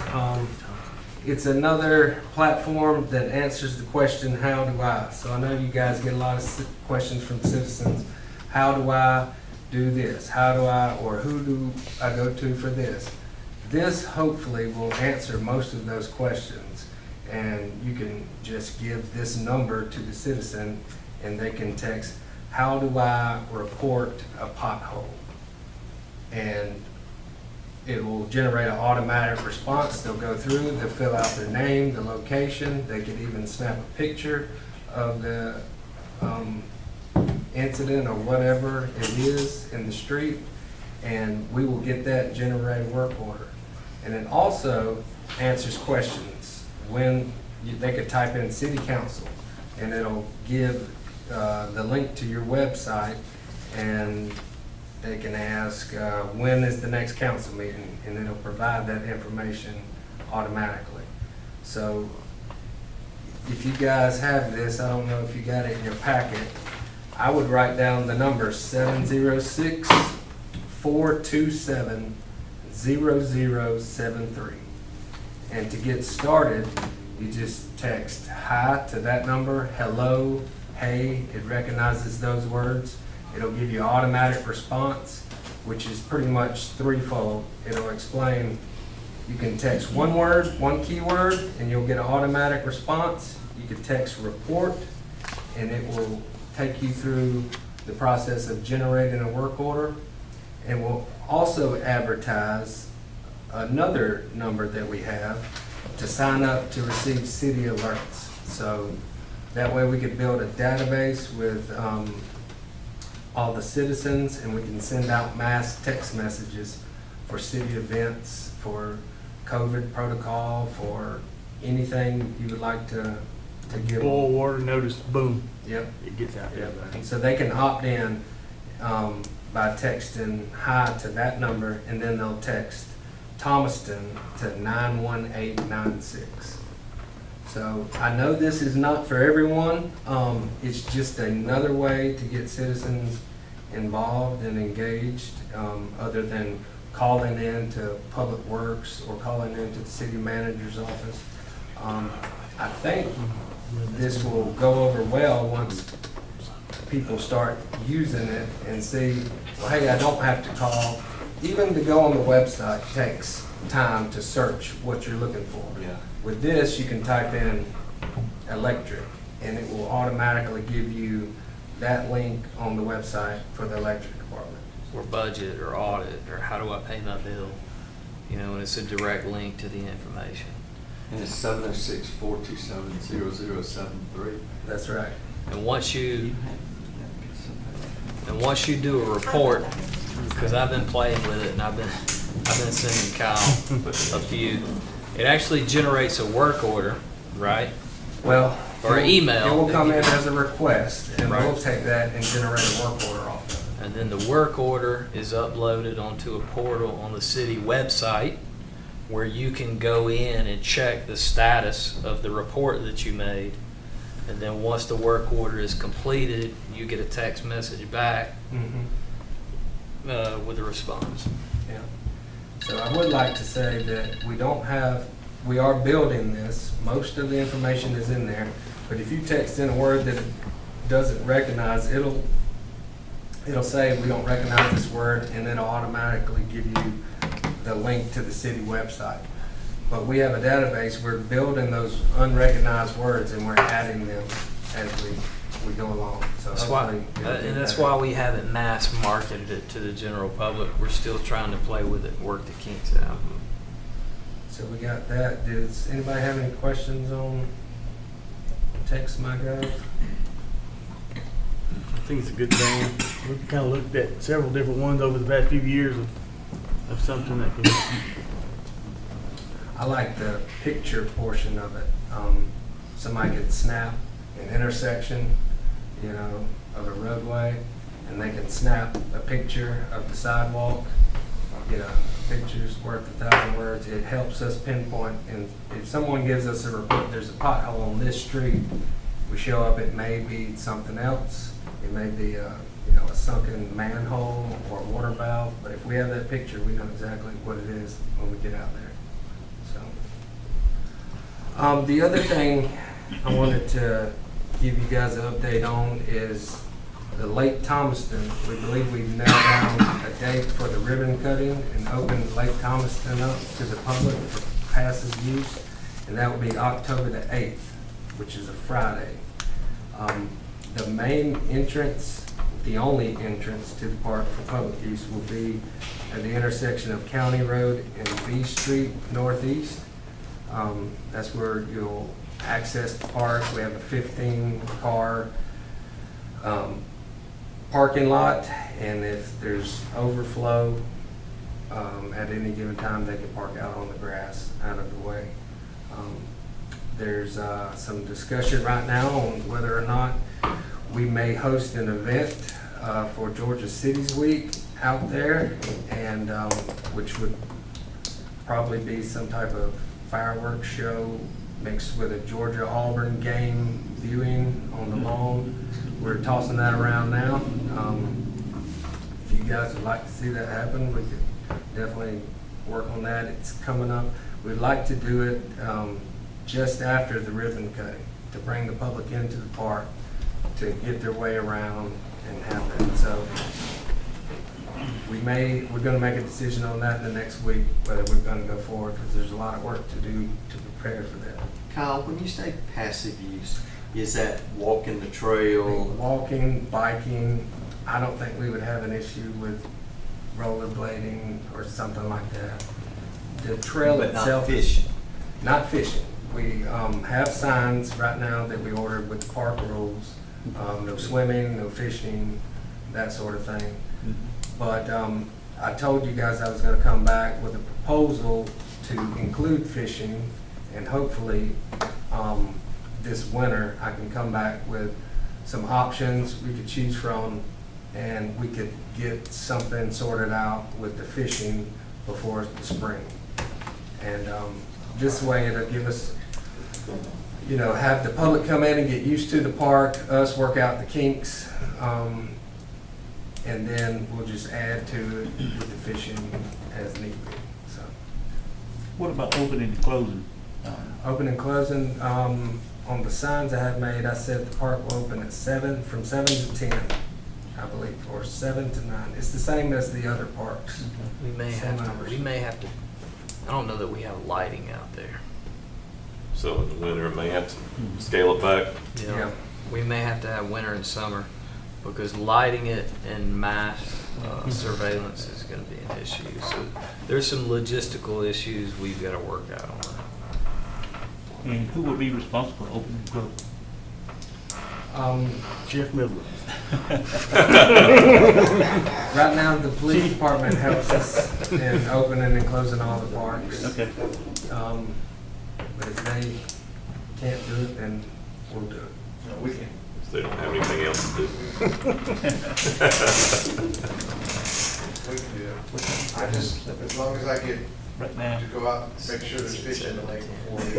It's another platform that answers the question, how do I? So I know you guys get a lot of questions from citizens. How do I do this? How do I, or who do I go to for this? This hopefully will answer most of those questions, and you can just give this number to the citizen and they can text, how do I report a pothole? And it will generate an automatic response. They'll go through, they'll fill out their name, the location, they could even snap a picture of the incident or whatever it is in the street, and we will get that generated work order. And it also answers questions. They could type in city council, and it'll give the link to your website, and they can ask, when is the next council meeting? And it'll provide that information automatically. So if you guys have this, I don't know if you got it in your packet, I would write down the number 706-427-0073. And to get started, you just text hi to that number, hello, hey, it recognizes those words. It'll give you an automatic response, which is pretty much threefold. It'll explain, you can text one word, one keyword, and you'll get an automatic response. You can text report, and it will take you through the process of generating a work order. And we'll also advertise another number that we have to sign up to receive city alerts. So that way we could build a database with all the citizens, and we can send out mass text messages for city events, for COVID protocol, for anything you would like to give. boil water notice, boom, Yep. it gets out there. Yep. So they can opt in by texting hi to that number, and then they'll text Thomaston to 91896. So I know this is not for everyone. It's just another way to get citizens involved and engaged, other than calling in to Public Works or calling in to the city manager's office. I think this will go over well once people start using it and see, well, hey, I don't have to call. Even to go on the website takes time to search what you're looking for. Yeah. With this, you can type in electric, and it will automatically give you that link on the website for the electric department. Or budget, or audit, or how do I pay my bill? You know, and it's a direct link to the information. And it's 706-427-0073. That's right. And once you do a report, because I've been playing with it and I've been sending Kyle a few, it actually generates a work order, right? Well. Or it will- email. It will come in as a request, and we'll Right. take that and generate a work order off of it. And then the work order is uploaded onto a portal on the city website where you can go in and check the status of the report that you made. And then once the work order is completed, you get a text message back with a response. Yeah. So I would like to say that we are building this. Most of the information is in there. But if you text in a word that it doesn't recognize, it'll say we don't recognize this word, and it'll automatically give you the link to the city website. But we have a database, we're building those unrecognized words and we're adding them as we go along. So That's why, hopefully it'll be and that's better. why we haven't mass marketed it to the general public. We're still trying to play with it and work the kinks out. So we got that. Does anybody have any questions on text my gov? I think it's a good thing. We've kind of looked at several different ones over the past few years of something that can. I like the picture portion of it. Somebody could snap an intersection, of a roadway, and they can snap a picture of the sidewalk. Picture's worth 1,000 words. It helps us pinpoint, and if someone gives us a report, there's a pothole on this street, we show up, it may be something else. It may be a sunken manhole or water valve, but if we have that picture, we know exactly what it is when we get out there. So, the other thing I wanted to give you guys an update on is the Lake Thomaston. We believe we've nailed down a date for the ribbon cutting and open Lake Thomaston up to the public for passive use, and that will be October the 8th, which is a Friday. The main entrance, the only entrance to the park for public use will be at the intersection of County Road and B Street Northeast. That's where you'll access the park. We have a 15-car parking lot, and if there's overflow at any given time, they can park out on the grass out of the way. There's some discussion right now on whether or not we may host an event for Georgia Cities Week out there, and which would probably be some type of fireworks show mixed with a Georgia-Auburn game viewing on the lawn. We're tossing that around now. If you guys would like to see that happen, we could definitely work on that. It's coming up. We'd like to do it just after the ribbon cutting, to bring the public into the park to get their way around and have that. So we're going to make a decision on that in the next week, whether we're going to go forward, because there's a lot of work to do to prepare for that. Kyle, when you say passive use, is that walking the trail? Walking, biking, I don't think we would have an issue with rollerblading or something like that. The trail But itself. not fishing? Not fishing. We have signs right now that we ordered with the park rules. No swimming, no fishing, that sort of thing. But I told you guys I was going to come back with a proposal to include fishing, and hopefully this winter I can come back with some options we could choose from, and we could get something sorted out with the fishing before the spring. And this way it'll give us, have the public come in and get used to the park, us work out the kinks, and then we'll just add to it with the fishing as need be. So, What about opening and closing? open and closing, on the signs I have made, I said the park will open at 7, from 7 to 10, I believe, or 7 to 9. It's the same as the other parks. We may Same have numbers. to, I don't know that we have lighting out there. So in the winter, it may have to scale it back. Yeah. We may have to have winter and summer, because lighting it and mass surveillance is gonna be an issue. So there's some logistical issues we've gotta work out on. And who would be responsible for opening and closing? Jeff Miller. Right now, the police department helps us in opening and closing all the parks. Okay. But if they can't do it, then we'll do it. We can. They don't have anything else to do. We can do it. I just, as long as I get Right now. to go out and make sure there's fish in the lake before we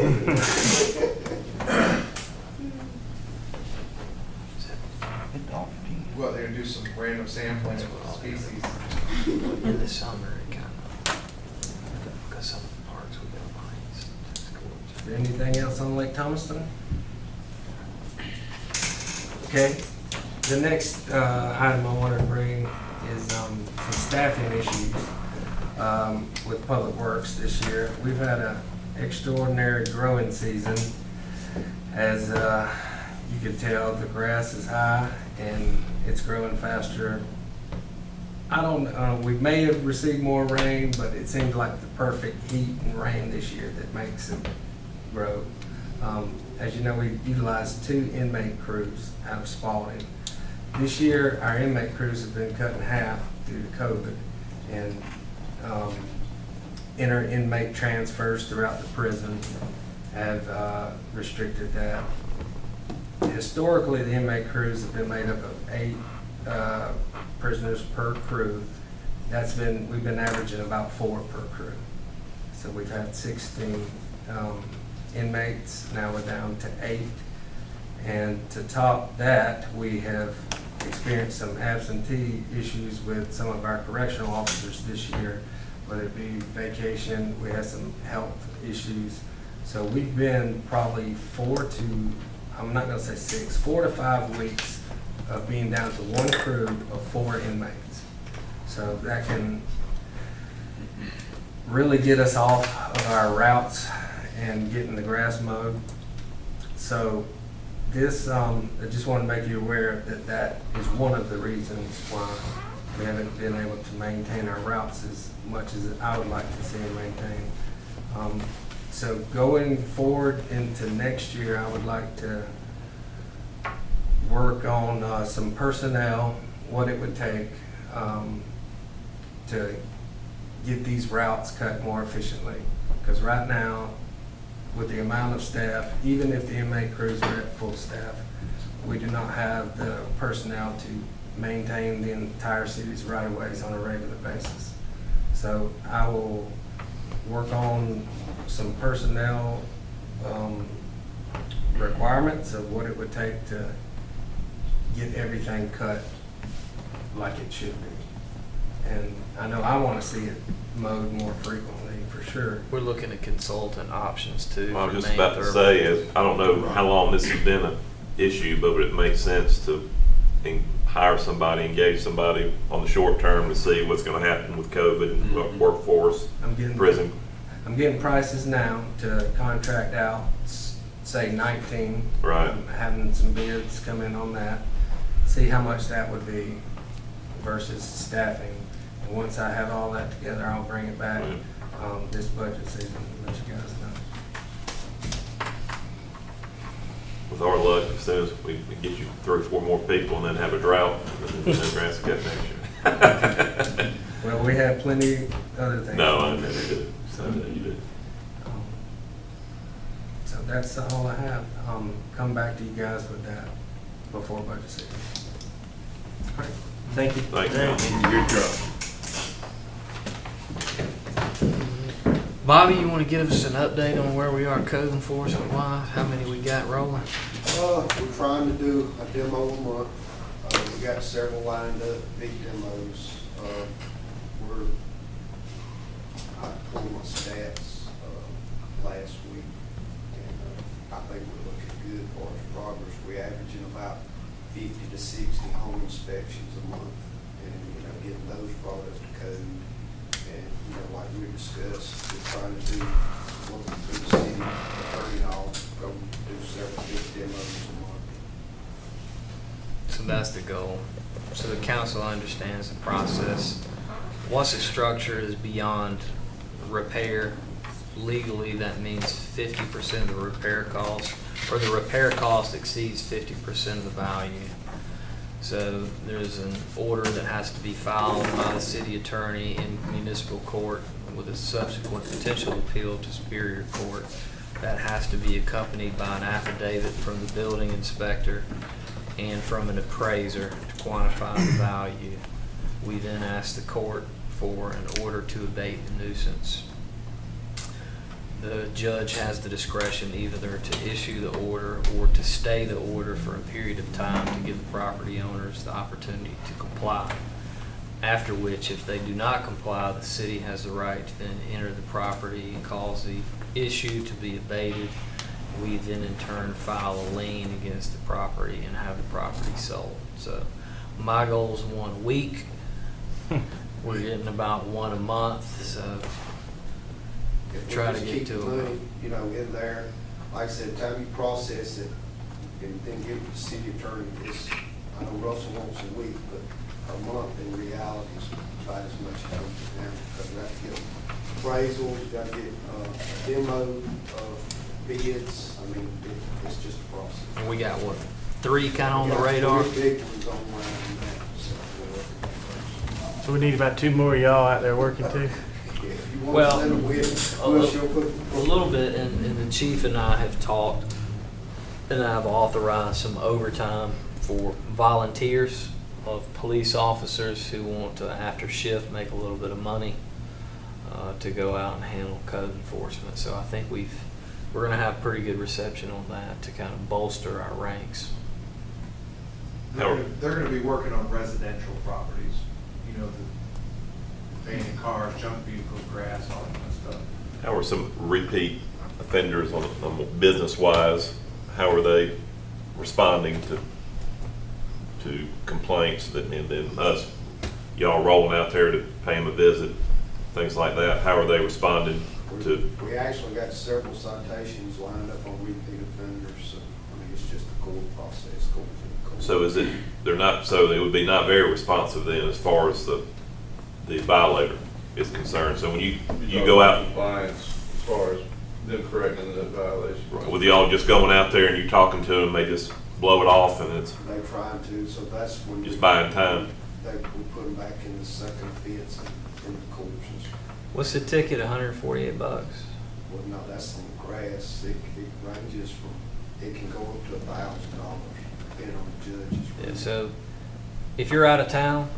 go out there and do some random sampling of species. In the summer, it kind of, because some of the parks we got lines. Is there anything else on Lake Thomaston? Okay, the next item I want to bring is some staffing issues with Public Works this year. We've had an extraordinary growing season. As you can tell, the grass is high and it's growing faster. I don't know, we may have received more rain, but it seemed like the perfect heat and rain this year that makes it grow. As you know, we utilized 2 inmate crews out of Spalding. This year, our inmate crews have been cut in half due to COVID, and inter-inmate transfers throughout the prison have restricted that. Historically, the inmate crews have been made up of 8 prisoners per crew. We've been averaging about 4 per crew. So we've had 16 inmates, now we're down to 8. And to top that, we have experienced some absentee issues with some of our correctional officers this year, whether it be vacation, we had some health issues. So we've been probably 4 to 5 weeks of being down to 1 crew of 4 inmates. So that can really get us off of our routes and getting the grass mowed. So this, I just want to make you aware that that is one of the reasons why we haven't been able to maintain our routes as much as I would like to see them maintained. So going forward into next year, I would like to work on some personnel, what it would take to get these routes cut more efficiently. Because right now, with the amount of staff, even if the inmate crews are at full staff, we do not have the personnel to maintain the entire city's right-of-ways on a regular basis. So I will work on some personnel requirements of what it would take to get everything cut like it should be. And I know I want to see it mowed more frequently, for sure. We're looking at consultant options too. I was for just main about to thoroughfares. say, I don't know how long this has been an issue, but would it make sense to hire somebody, engage somebody on the short term to see what's going to happen with COVID and workforce, prison? I'm getting prices now to contract out, say 19. Right. I'm having some bids come in on that, see how much that would be versus staffing. And once I have all that together, I'll bring it back this budget season and let you guys know. With our luck, as soon as we get you 3 or 4 more people and then have a drought, and then grass cut next year. Well, we have plenty other things. No, I know you do. So you do. So that's all I have. Come back to you guys with that before budget season. All right. Thank you. Thanks, man. Good job. Bobby, you want to give us an update on where we are code enforcement wise? How many we got rolling? We're trying to do a demo a month. We got several lined up, big demos. I pulled my stats last week, and I think we're looking good for our progress. We're averaging about 50 to 60 home inspections a month, and getting those brought up to code. And like we discussed, we're trying to do what the city attorney all go do several big demos a month. So that's the goal. So the council understands the process. Once a structure is beyond repair, legally, that means 50% of the repair cost, or the repair cost exceeds 50% of the value. So there's an order that has to be filed by the city attorney in municipal court with a subsequent potential appeal to Superior Court. That has to be accompanied by an affidavit from the building inspector and from an appraiser to quantify the value. We then ask the court for an order to abate the nuisance. The judge has the discretion either to issue the order or to stay the order for a period of time to give the property owners the opportunity to comply. After which, if they do not comply, the city has the right to then enter the property and cause the issue to be abated. We then in turn file a lien against the property and have the property sold. So my goal is 1 week. We're getting about one a month, so If we try to just get keep to the it. money, you know, in there, like I said, time you process it, and then give it to the city attorney, it's, I know Russell wants a week, but a month in reality is about as much as it comes down, because we have to get appraisals, we got to get demo, bids, I mean, it's just a process. And we got what, 3 kind of on the We got radar? 3 big ones on line now, so So we need about 2 more of y'all out there working too. if you want Well, to send a with, a we'll little- sure put. A little bit, and the chief and I have talked, and I've authorized some overtime for volunteers of police officers who want to, after shift, make a little bit of money to go out and handle code enforcement. So I think we're gonna have pretty good reception on that to kind of bolster our ranks. How- They're gonna be working on residential properties, you know, the abandoned cars, junk vehicles, grass, all that kind of stuff. How are some repeat offenders on business-wise? How are they responding to complaints that, and then us, y'all rolling out there to pay them a visit, things like that? How are they responding to? We actually got several citations lined up on repeat offenders, so, I mean, it's just a court process, court to court. So is it, they're not, so it would be not very responsive then as far as the violator is concerned? So when you go out, Compliance as far as them correcting the violation. with y'all just going out there and you talking to them, they just blow it off and it's They trying to, so that's when. just buying time? We put them back in the second offense and in the courts. What's the ticket, $148? Well, no, that's on the grass. It ranges from, it can go up to $1,000, depending on the judge's. Yeah, so if you're out of town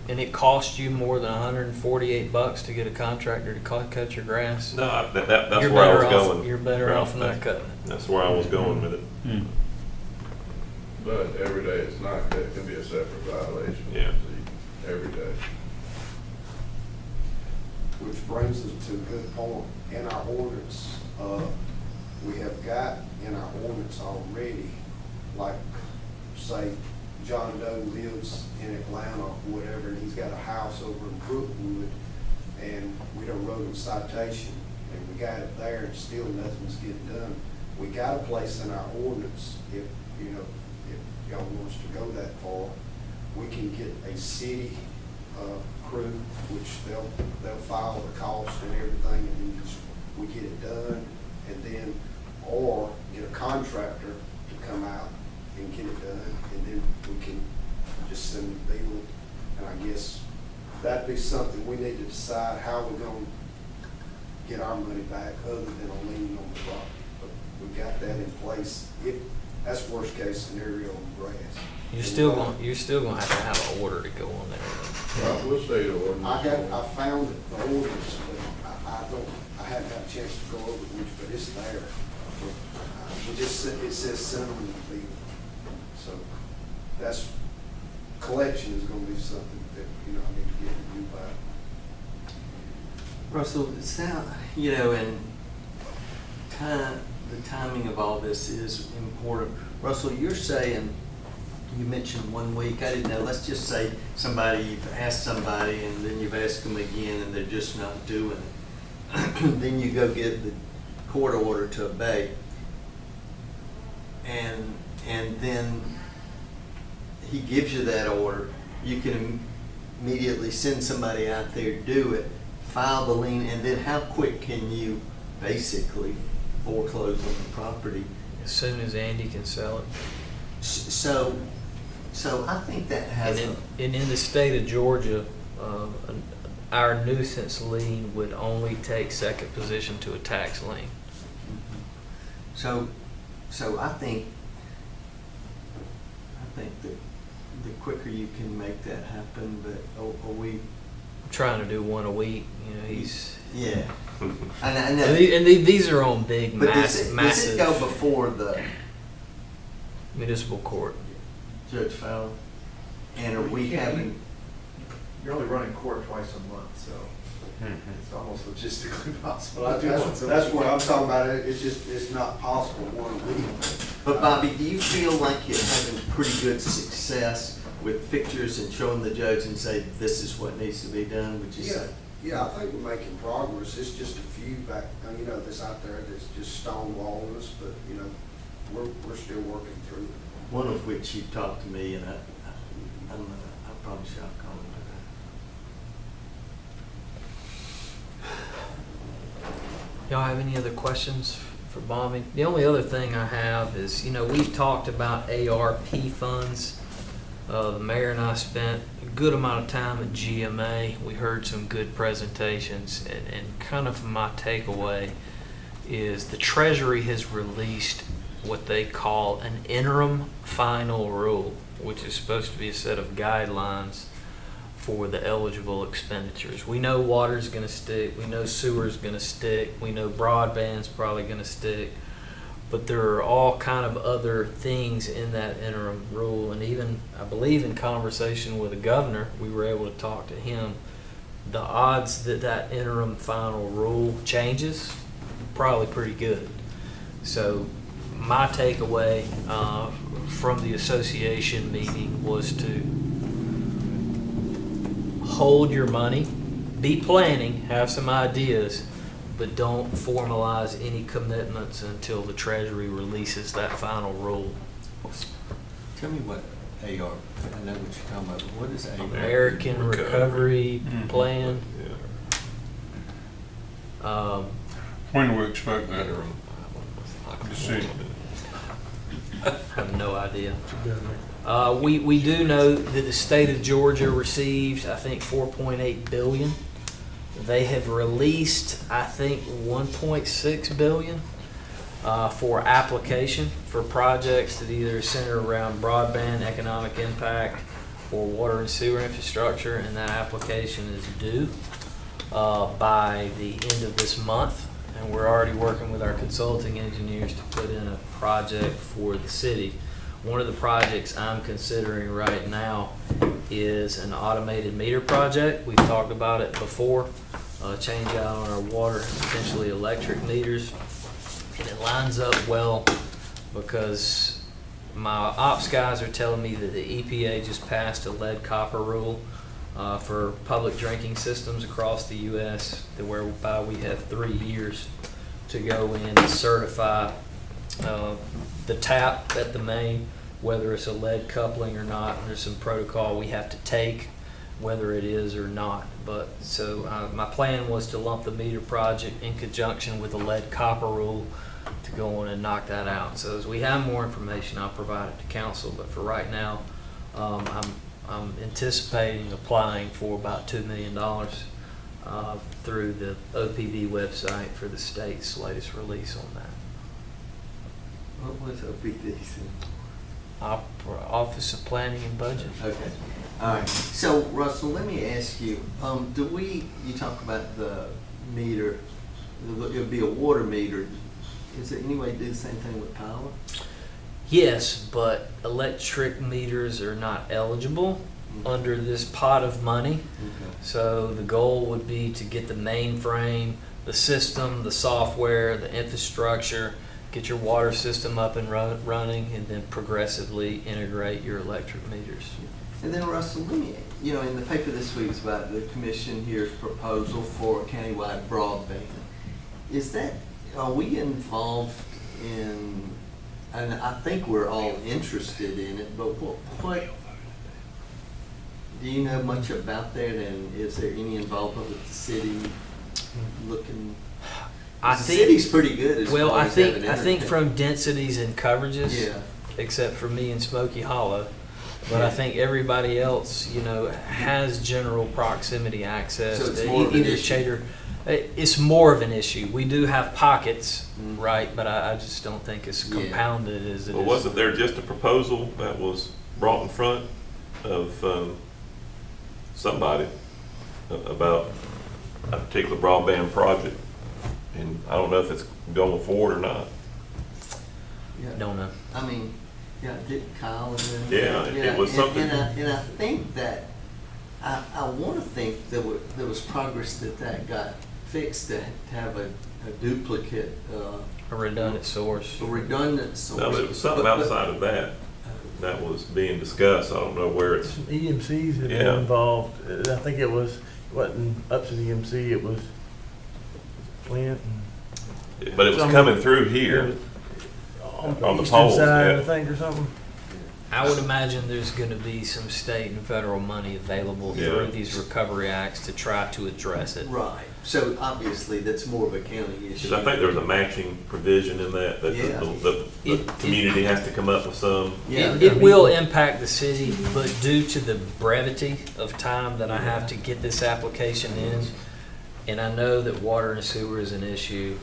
and it costs you more than $148 to get a contractor to cut your grass, No, that's you're where I better was off, going. you're better off not cutting it. That's where I was going with it. But every day it's not, that can be a separate violation. Yeah. Every day. Which brings us to a good point. In our ordinance, we have got in our ordinance already, like, say, John Doe lives in Atlanta or whatever, and he's got a house over in Brookwood, and we done wrote him a citation, and we got it there, and still nothing's getting done. We got a place in our ordinance, if, you know, if y'all wants to go that far, we can get a city crew, which they'll file the cost and everything, and then we get it done, and then, or get a contractor to come out and get it done, and then we can just send the bill. And I guess that'd be something we need to decide how we're gonna get our money back other than a lien on the property. But we got that in place. If, that's worst case scenario on grass. You're still gonna have to have an order to go on there. Right, we'll stay to ordinance. I found it, the ordinance, but I haven't had a chance to go over it, but it's there. We just, it says send them the bill. So that's, collection is gonna be something that, you know, I need to get reviewed by. Russell, it sound, you know, and kind of the timing of all this is important. Russell, you're saying, you mentioned 1 week, I didn't know, let's just say you've asked somebody and then you've asked them again and they're just not doing it. Then you go get the court order to abate. And then he gives you that order, you can immediately send somebody out there to do it. file the lien, and then how quick can you basically foreclose on the property? As soon as Andy can sell it. So I think that has a, And in the state of Georgia, our nuisance lien would only take second position to a tax lien. so I think that the quicker you can make that happen, but are we? I'm trying to do one a week, you know, he's. Yeah. I know. And these are on big, But does massive it go before the municipal court. Judge Fowler? And are we having, You're only running court twice a month, so it's almost logistically possible. Well, that's what I'm talking about, it's just, it's not possible one week. but Bobby, do you feel like you're having pretty good success with pictures and showing the judge and say, this is what needs to be done, would you say? Yeah, I think we're making progress, it's just a few back, you know, that's out there that's just stonewalling us, but, you know, we're still working through it. One of which you talked to me, and I don't know, I promise you I'll call him today. Y'all have any other questions for Bobby? The only other thing I have is, you know, we've talked about ARP funds. The mayor and I spent a good amount of time at GMA. We heard some good presentations, and kind of my takeaway is the Treasury has released what they call an interim final rule, which is supposed to be a set of guidelines for the eligible expenditures. We know water's going to stick, we know sewer's going to stick, we know broadband's probably going to stick, but there are all kind of other things in that interim rule. And even, I believe, in conversation with the governor, we were able to talk to him, the odds that that interim final rule changes, probably pretty good. So my takeaway from the association meeting was to hold your money, be planning, have some ideas, but don't formalize any commitments until the Treasury releases that final rule. Tell me what ARP, I know what you're talking about, but what is ARP? American Recovery Plan. When do we expect that decision? I have no idea. We do know that the state of Georgia received, I think, $4.8 billion. They have released, I think, $1.6 billion for application for projects that either center around broadband, economic impact, or water and sewer infrastructure, and that application is due by the end of this month. And we're already working with our consulting engineers to put in a project for the city. One of the projects I'm considering right now is an automated meter project. We've talked about it before. Change out on our water, potentially electric meters. And it lines up well because my ops guys are telling me that the EPA just passed a lead copper rule for public drinking systems across the U.S. whereby we have 3 years to go in and certify the tap at the main, whether it's a lead coupling or not. There's some protocol we have to take, whether it is or not. But so my plan was to lump the meter project in conjunction with the lead copper rule to go on and knock that out. So as we have more information, I'll provide it to council. But for right now, I'm anticipating applying for about $2 million through the OPB website for the state's latest release on that. What was OPD? Office of Planning and Budget. Okay. All right. So, Russell, let me ask you, you talk about the meter, it would be a water meter. Is there any way to do the same thing with power? Yes, but electric meters are not eligible under this pot of money. Okay. So the goal would be to get the mainframe, the system, the software, the infrastructure, get your water system up and running, and then progressively integrate your electric meters. And then, Russell, let me, in the paper this week is about the commission here's proposal for countywide broadband. Are we involved in, and I think we're all interested in it, but what do you know much about that, and is there any involvement with the city looking? I The think, city's pretty good as well, far I as having think, I think internet. from densities and coverages, Yeah, except for me and Smoky Hollow. But I Yeah. think everybody else, has general proximity access So it's to more of an either issue. Chater. It's more of an issue. We do have pockets, Mhm. right? But I just don't think it's Yeah. compounded as it Well, is. wasn't there just a proposal that was brought in front of somebody about a particular broadband project? And I don't know if it's going forward or not. yeah. Don't know. I mean, yeah, did Kyle and then? Yeah, it was something. And I think that, I want to think there was progress that got fixed to have a duplicate, A redundant source. a redundant source. No, but it was something But- outside of that that was being discussed. I don't know where it's. Some EMCs had been Yeah. involved. I think it wasn't up to the EMC, it was Clint and. But it was coming through here. On the eastern poles, side, yeah. I think, or something. I would imagine there's going to be some state and federal money available Yeah. through these recovery acts to try to address it. Right, so obviously that's more of a county issue. Because I think there was a matching provision in that Yeah. the community has to come up with some. Yeah. It will impact the city, but due to the brevity of time that I have to get this application in, and I know that water and sewer is an issue,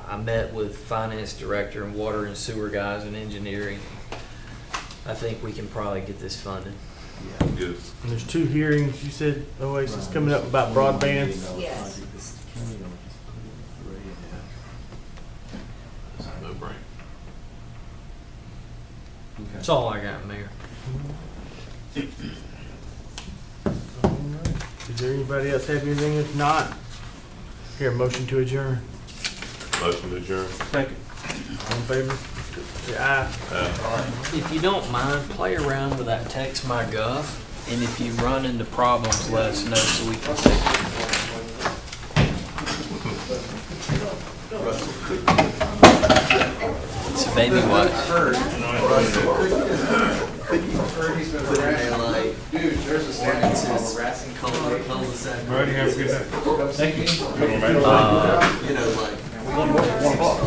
I met with finance director and water and sewer guys and engineering. I think we can probably get this funded. Yeah. Good. And there's 2 hearings, you said, Oasis, coming up about broadband. Yes. No brainer. That's all I got, Mayor. All right. Does anybody else have anything? If not, here, motion to adjourn. Motion to adjourn. Second. All in favor? Say aye. If you don't mind, play around with that text my gov, and if you run into problems, let us know so we can fix it. It's a baby wipe. Could you put in there like, Dude, there's a stand ordinances, harassing. cul-de-sac? Buddy, have a good day. Thank you. Like, One o'clock.